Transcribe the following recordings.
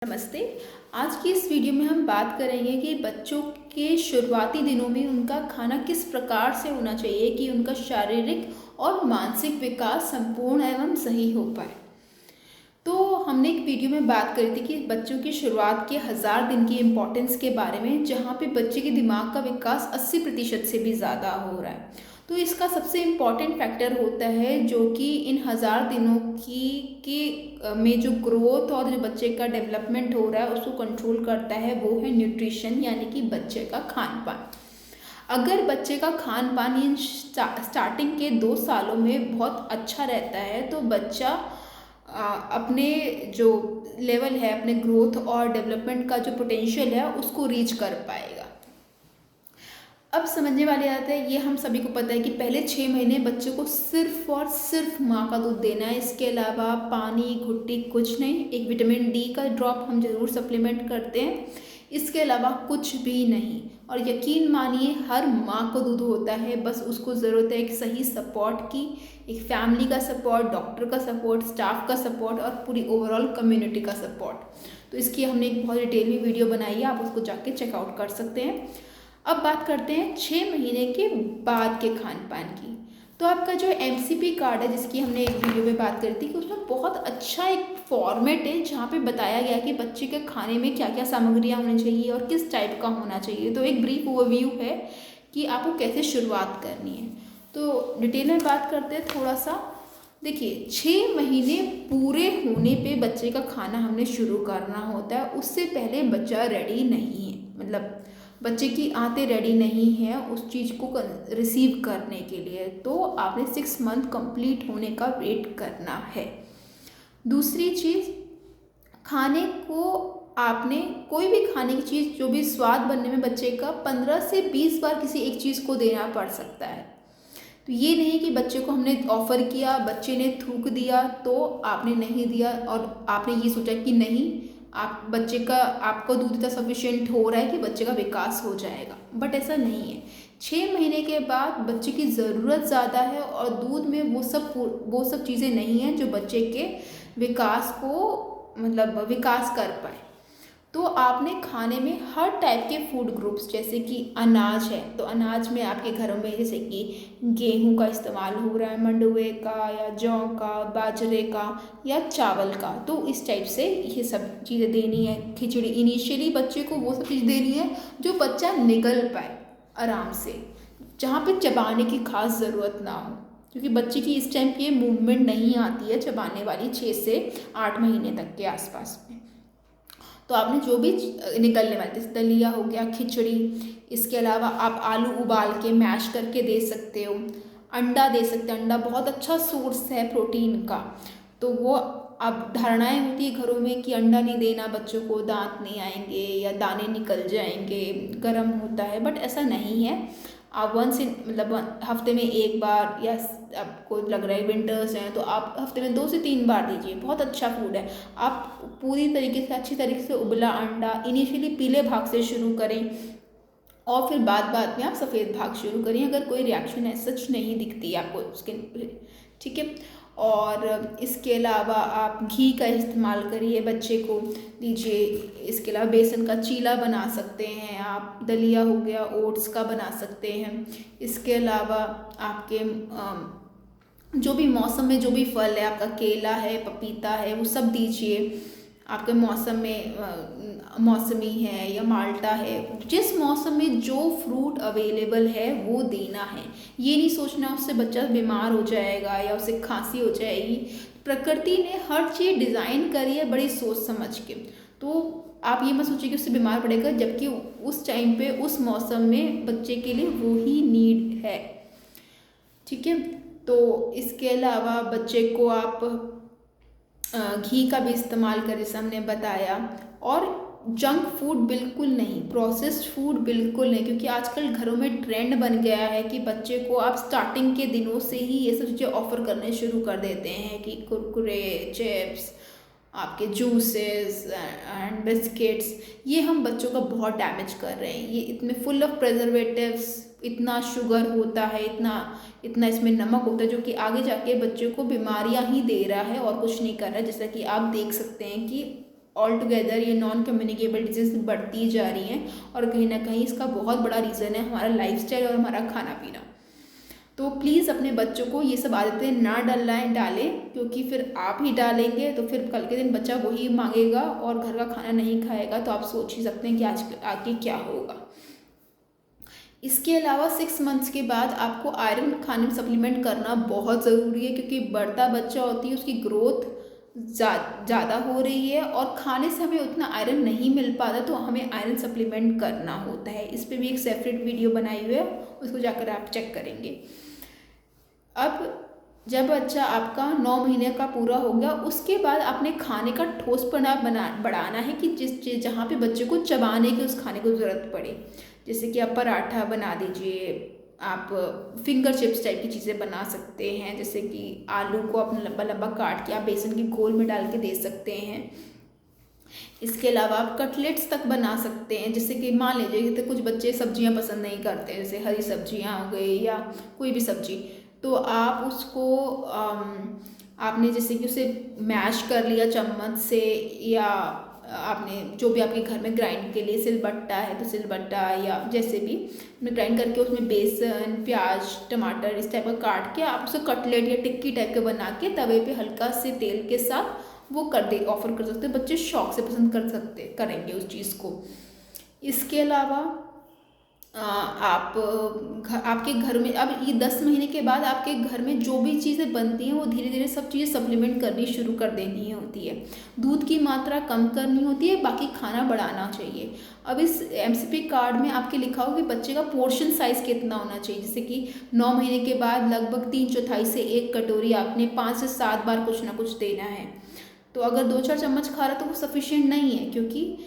नमस्ते। आज की इस वीडियो में हम बात करेंगे कि बच्चों के शुरुआती दिनों में उनका खाना किस प्रकार से होना चाहिए कि उनका शारीरिक और मानसिक विकास संपूर्ण एवं सही हो पाए। तो हमने एक वीडियो में बात करी थी कि बच्चों की शुरुआत के 1000 दिन की इम्पोर्टेंस के बारे में, जहाँ पे बच्चे के दिमाग का विकास 80% से भी ज़्यादा हो रहा है। तो इसका सबसे इम्पॉर्टेंट फैक्टर होता है जो कि इन 1000 दिनों में जो ग्रोथ और जो बच्चे का डेवलपमेंट हो रहा है उसको कंट्रोल करता है, वो है न्यूट्रिशन, यानी कि बच्चे का खान पान। अगर बच्चे का खान पान इन स्टार्टिंग के 2 सालों में बहुत अच्छा रहता है तो बच्चा अपने जो लेवल है, अपने ग्रोथ और डेवलपमेंट का जो पोटेंशियल है उसको रीच कर पाएगा। अब समझने वाली बात है, ये हम सभी को पता है कि पहले 6 महीने बच्चे को सिर्फ और सिर्फ माँ का दूध देना है। इसके अलावा पानी घुट्टी कुछ नहीं। एक विटामिन डी का ड्रॉप हम ज़रूर सप्लीमेंट करते हैं, इसके अलावा कुछ भी नहीं। और यकीन मानिए हर माँ को दूध होता है, बस उसको ज़रूरत है एक सही सपोर्ट की, एक फैमिली का सपोर्ट, डॉक्टर का सपोर्ट, स्टाफ का सपोर्ट और पूरी ओवरऑल कम्युनिटी का सपोर्ट। तो इसकी हमने एक बहुत डिटेल में वीडियो बनाई है, आप उसको जाके चेकआउट कर सकते हैं। अब बात करते हैं 6 महीने के बाद के खान पान की। तो आपका जो MCP कार्ड है, जिसकी हमने एक वीडियो में बात करी थी, कि उसमें बहुत अच्छा एक फॉर्मेट है जहाँ पे बताया गया कि बच्चे के खाने में क्या क्या सामग्रियाँ होनी चाहिए और किस टाइप का होना चाहिए। तो एक ब्रीफ ओवरव्यू है कि आपको कैसे शुरुआत करनी है। तो डिटेल में बात करते हैं थोड़ा सा। देखिए, 6 महीने पूरे होने पे बच्चे का खाना हमने शुरू करना होता है। उससे पहले बच्चा रेडी नहीं है, मतलब बच्चे की आंतें रेडी नहीं है उस चीज़ को रिसीव करने के लिए, तो आपने 6 मंथ कंप्लीट होने का वेट करना है। दूसरी चीज़, खाने को आपने कोई भी खाने की चीज़, जो भी स्वाद बनने में बच्चे का 15 से 20 बार किसी एक चीज़ को देना पड़ सकता है। तो ये नहीं कि बच्चे को हमने ऑफ़र किया, बच्चे ने थूक दिया तो आपने नहीं दिया और आपने ये सोचा कि नहीं, आप बच्चे का आपको दूध इतना सफिशिएंट हो रहा है कि बच्चे का विकास हो जाएगा, बट ऐसा नहीं है। 6 महीने के बाद बच्चे की ज़रूरत ज़्यादा है और दूध में वो सब चीज़ें नहीं हैं जो बच्चे के विकास को, मतलब विकास कर पाए। तो आपने खाने में हर टाइप के फूड ग्रुप्स, जैसे कि अनाज है तो अनाज में आपके घरों में जैसे कि गेहूं का इस्तेमाल हो रहा है, मंडुए का या जौ का, बाजरे का या चावल का, तो इस टाइप से ये सब चीज़ें देनी है। खिचड़ी, इनिशियली बच्चे को वो सब चीज़ देनी है जो बच्चा निगल पाए आराम से, जहाँ पे चबाने की खास ज़रूरत ना हो, क्योंकि बच्चे की इस टाइम ये मूवमेंट नहीं आती है चबाने वाली 6 से 8 महीने तक के आसपास में। तो आपने जो भी निकलने वाले, जैसे दलिया हो गया, खिचड़ी, इसके अलावा आप आलू उबाल के मैश करके दे सकते हो, अंडा दे सकते हैं। अंडा बहुत अच्छा सोर्स है प्रोटीन का। तो वो, अब धारणाएं होती है घरों में कि अंडा नहीं देना बच्चों को, दांत नहीं आएंगे या दाने निकल जाएंगे, गर्म होता है, बट ऐसा नहीं है। आप मतलब हफ्ते में 1 बार, या आपको लग रहा है विंटर्स हैं तो आप हफ्ते में 2 से 3 बार दीजिए, बहुत अच्छा फूड है। आप पूरी तरीके से, अच्छी तरीके से उबला अंडा इनिशियली पीले भाग से शुरू करें और फिर बाद में आप सफ़ेद भाग शुरू करें, अगर कोई रिएक्शन है सच नहीं दिखती आपको स्किन पे, ठीक है। और इसके अलावा आप घी का इस्तेमाल करिए, बच्चे को दीजिए। इसके अलावा बेसन का चीला बना सकते हैं आप, दलिया हो गया, ओट्स का बना सकते हैं। इसके अलावा आपके जो भी मौसम में जो भी फल है, आपका केला है, पपीता है, वो सब दीजिए। आपके मौसम में मौसमी है या माल्टा है, जिस मौसम में जो फ्रूट अवेलेबल है वो देना है। ये नहीं सोचना उससे बच्चा बीमार हो जाएगा या उसे खांसी हो जाएगी। प्रकृति ने हर चीज़ डिज़ाइन करी है बड़ी सोच समझ के, तो आप ये मत सोचिए कि उससे बीमार पड़ेगा, जबकि उस टाइम पे उस मौसम में बच्चे के लिए वो ही नीड है, ठीक है। तो इसके अलावा बच्चे को आप घी का भी इस्तेमाल करें, जैसे हमने बताया। और जंक फूड बिल्कुल नहीं, प्रोसेस्ड फूड बिल्कुल नहीं, क्योंकि आजकल घरों में ट्रेंड बन गया है कि बच्चे को आप स्टार्टिंग के दिनों से ही ये सब चीज़ें ऑफर करने शुरू कर देते हैं कि कुरकुरे, चिप्स, आपके जूसेस एंड बिस्किट्स, ये हम बच्चों का बहुत डैमेज कर रहे हैं। ये इतने फुल ऑफ प्रिजर्वेटिव्स, इतना शुगर होता है, इतना इसमें नमक होता है, जो कि आगे जाके बच्चों को बीमारियां ही दे रहा है और कुछ नहीं कर रहा है। जैसा कि आप देख सकते हैं कि ऑल टुगेदर ये नॉन कम्युनिकेबल डिजीज बढ़ती जा रही हैं, और कहीं ना कहीं इसका बहुत बड़ा रीज़न है हमारा लाइफस्टाइल और हमारा खाना पीना। तो प्लीज़ अपने बच्चों को ये सब आदतें ना डालें, क्योंकि फिर आप ही डालेंगे तो फिर कल के दिन बच्चा वही मांगेगा और घर का खाना नहीं खाएगा, तो आप सोच ही सकते हैं कि आज आगे क्या होगा। इसके अलावा 6 मंथ्स के बाद आपको आयरन खाने में सप्लीमेंट करना बहुत ज़रूरी है, क्योंकि बढ़ता बच्चा होती है, उसकी ग्रोथ ज़्यादा हो रही है और खाने से हमें उतना आयरन नहीं मिल पाता, तो हमें आयरन सप्लीमेंट करना होता है। इस पर भी एक सेपरेट वीडियो बनाई हुई है, उसको जाकर आप चेक करेंगे। अब जब बच्चा आपका 9 महीने का पूरा हो गया, उसके बाद आपने खाने का ठोसपना बढ़ाना है कि जहाँ पे बच्चे को चबाने की उस खाने को ज़रूरत पड़े। जैसे कि आप पराठा बना दीजिए, आप फिंगर चिप्स टाइप की चीज़ें बना सकते हैं, जैसे कि आलू को आप लंबा लंबा काट के आप बेसन के घोल में डाल के दे सकते हैं। इसके अलावा आप कटलेट्स तक बना सकते हैं, जैसे कि मान लीजिए कि कुछ बच्चे सब्जियां पसंद नहीं करते, जैसे हरी सब्जियां हो गई या कोई भी सब्जी, तो आप उसको आपने जैसे कि उसे मैश कर लिया चम्मच से, या आपने जो भी आपके घर में ग्राइंड के लिए सिलबट्टा है तो सिलबट्टा, या जैसे भी आपने ग्राइंड करके उसमें बेसन, प्याज, टमाटर इस टाइप का काट के आप उसे कटलेट या टिक्की टाइप के बना के तवे पे हल्का से तेल के साथ वो ऑफर कर सकते हैं। बच्चे शौक से पसंद करेंगे उस चीज़ को। इसके अलावा आपके घर में अब ये 10 महीने के बाद आपके घर में जो भी चीज़ें बनती हैं वो धीरे धीरे सब चीज़ें सप्लीमेंट करनी शुरू कर देनी होती है। दूध की मात्रा कम करनी होती है, बाकी खाना बढ़ाना चाहिए। अब इस MCP कार्ड में आपके लिखा हो कि बच्चे का पोर्शन साइज़ कितना होना चाहिए, जैसे कि 9 महीने के बाद लगभग 3/4 से 1 कटोरी आपने 5 से 7 बार कुछ ना कुछ देना है। तो अगर 2-4 चम्मच खा रहा तो वो सफिशिएंट नहीं है, क्योंकि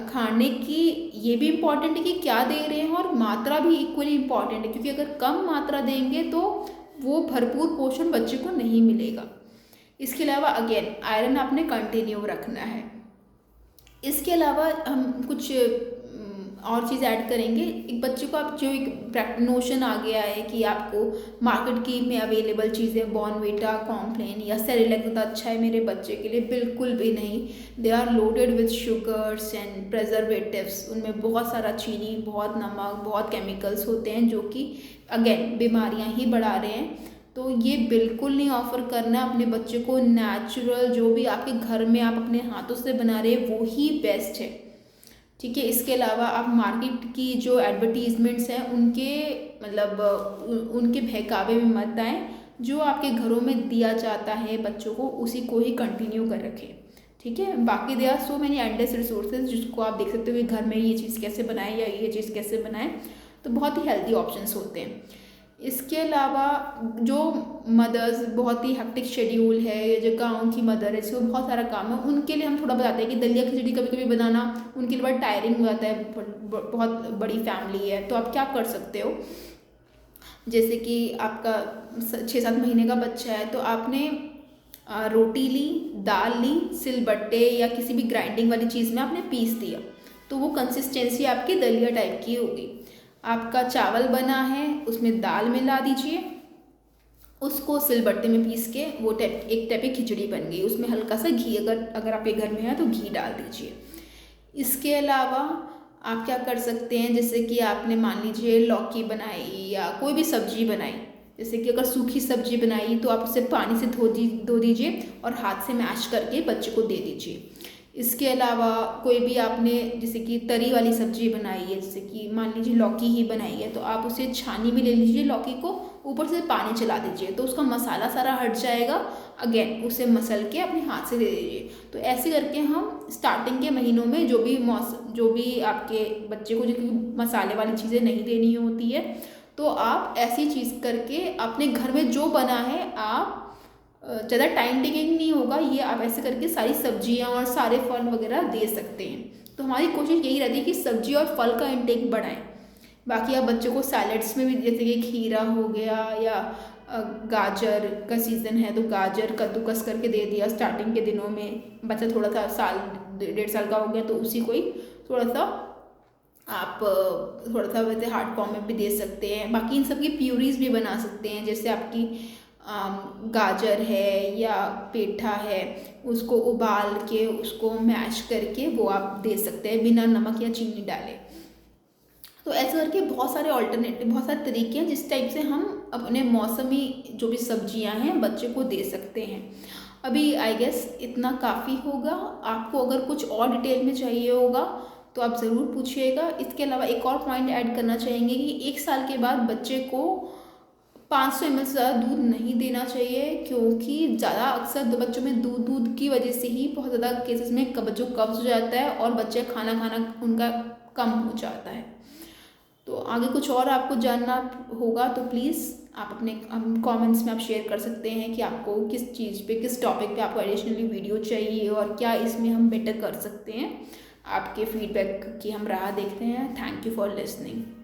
खाने की ये भी इम्पॉर्टेंट है कि क्या दे रहे हैं, और मात्रा भी इक्वली इम्पॉर्टेंट है, क्योंकि अगर कम मात्रा देंगे तो वो भरपूर पोषण बच्चे को नहीं मिलेगा। इसके अलावा अगेन आयरन आपने कंटिन्यू रखना है। इसके अलावा हम कुछ और चीज़ ऐड करेंगे। एक बच्चे को आप जो एक नोशन आ गया है कि आपको मार्केट की में अवेलेबल चीज़ें बॉर्नवीटा, कॉम्प्लेन या सेरेलैक ज़्यादा अच्छा है मेरे बच्चे के लिए, बिल्कुल भी नहीं। They are loaded with sugars and preservatives. उनमें बहुत सारा चीनी, बहुत नमक, बहुत केमिकल्स होते हैं जो कि अगेन बीमारियां ही बढ़ा रहे हैं। तो ये बिल्कुल नहीं ऑफ़र करना अपने बच्चे को। नेचुरल जो भी आपके घर में आप अपने हाथों से बना रहे हैं वो ही बेस्ट है, ठीक है। इसके अलावा आप मार्केट की जो एडवर्टीजमेंट्स हैं उनके उनके बहकावे में मत आएँ। जो आपके घरों में दिया जाता है बच्चों को उसी को ही कंटिन्यू कर रखें, ठीक है। बाकी they are so many endless resources जिसको आप देख सकते हो कि घर में ये चीज़ कैसे बनाएं या ये चीज़ कैसे बनाएं, तो बहुत ही हेल्दी ऑप्शंस होते हैं। इसके अलावा जो मदर्स बहुत ही हेक्टिक शेड्यूल है, जो गाँव की मदर है जिसको बहुत सारा काम है, उनके लिए हम थोड़ा बताते हैं कि दलिया खिचड़ी कभी कभी बनाना उनके लिए बड़ा टायरिंग हो जाता है, बहुत बड़ी फैमिली है। तो आप क्या कर सकते हो, जैसे कि आपका 6-7 महीने का बच्चा है तो आपने रोटी ली, दाल ली, सिलबट्टे या किसी भी ग्राइंडिंग वाली चीज़ में आपने पीस दिया, तो वो कंसिस्टेंसी आपकी दलिया टाइप की होगी। आपका चावल बना है उसमें दाल मिला दीजिए, उसको सिलबट्टे में पीस के वो एक टाइप की खिचड़ी बन गई। उसमें हल्का सा घी, अगर आपके घर में है तो घी डाल दीजिए। इसके अलावा आप क्या कर सकते हैं, जैसे कि आपने मान लीजिए लौकी बनाई या कोई भी सब्जी बनाई, जैसे कि अगर सूखी सब्जी बनाई तो आप उसे पानी से धो दीजिए और हाथ से मैश करके बच्चे को दे दीजिए। इसके अलावा कोई भी आपने जैसे कि तरी वाली सब्जी बनाई है, जैसे कि मान लीजिए लौकी ही बनाई है, तो आप उसे छानी में ले लीजिए, लौकी को ऊपर से पानी चला दीजिए तो उसका मसाला सारा हट जाएगा। अगेन उसे मसल के अपने हाथ से दे दीजिए। तो ऐसे करके हम स्टार्टिंग के महीनों में जो भी आपके बच्चे को जो मसाले वाली चीज़ें नहीं देनी होती है, तो आप ऐसी चीज़ करके अपने घर में जो बना है, आप ज़्यादा टाइम टेकिंग नहीं होगा, ये आप ऐसे करके सारी सब्जियां और सारे फल वगैरह दे सकते हैं। तो हमारी कोशिश यही रहती है कि सब्जी और फल का इंटेक बढ़ाएं। बाकी आप बच्चों को सैलड्स में भी, जैसे कि खीरा हो गया या गाजर का सीज़न है तो गाजर कद्दूकस करके दे दिया स्टार्टिंग के दिनों में। बच्चा थोड़ा सा 1.5 साल का हो गया तो उसी को ही थोड़ा सा वैसे हार्ड फॉर्म में भी दे सकते हैं। बाकी इन सब की प्यूरीज भी बना सकते हैं, जैसे आपकी गाजर है या पेठा है, उसको उबाल के उसको मैश करके वो आप दे सकते हैं बिना नमक या चीनी डाले। तो ऐसे करके बहुत सारे ऑल्टरनेटिव, बहुत सारे तरीके हैं जिस टाइप से हम अपने मौसमी जो भी सब्जियां हैं बच्चे को दे सकते हैं। अभी आई गेस इतना काफ़ी होगा। आपको अगर कुछ और डिटेल में चाहिए होगा तो आप ज़रूर पूछिएगा। इसके अलावा एक और पॉइंट ऐड करना चाहेंगे कि 1 साल के बाद बच्चे को 500 ml से ज़्यादा दूध नहीं देना चाहिए, क्योंकि ज़्यादा अक्सर बच्चों में दूध की वजह से ही बहुत ज़्यादा केसेस में बच्चों को कब्ज हो जाता है और बच्चे खाना खाना उनका कम हो जाता है। तो आगे कुछ और आपको जानना होगा तो प्लीज़ आप अपने कमेंट्स में आप शेयर कर सकते हैं कि आपको किस चीज़ पे, किस टॉपिक पे आपको एडिशनली वीडियो चाहिए और क्या इसमें हम बेटर कर सकते हैं। आपके फीडबैक की हम राह देखते हैं। Thank you for listening.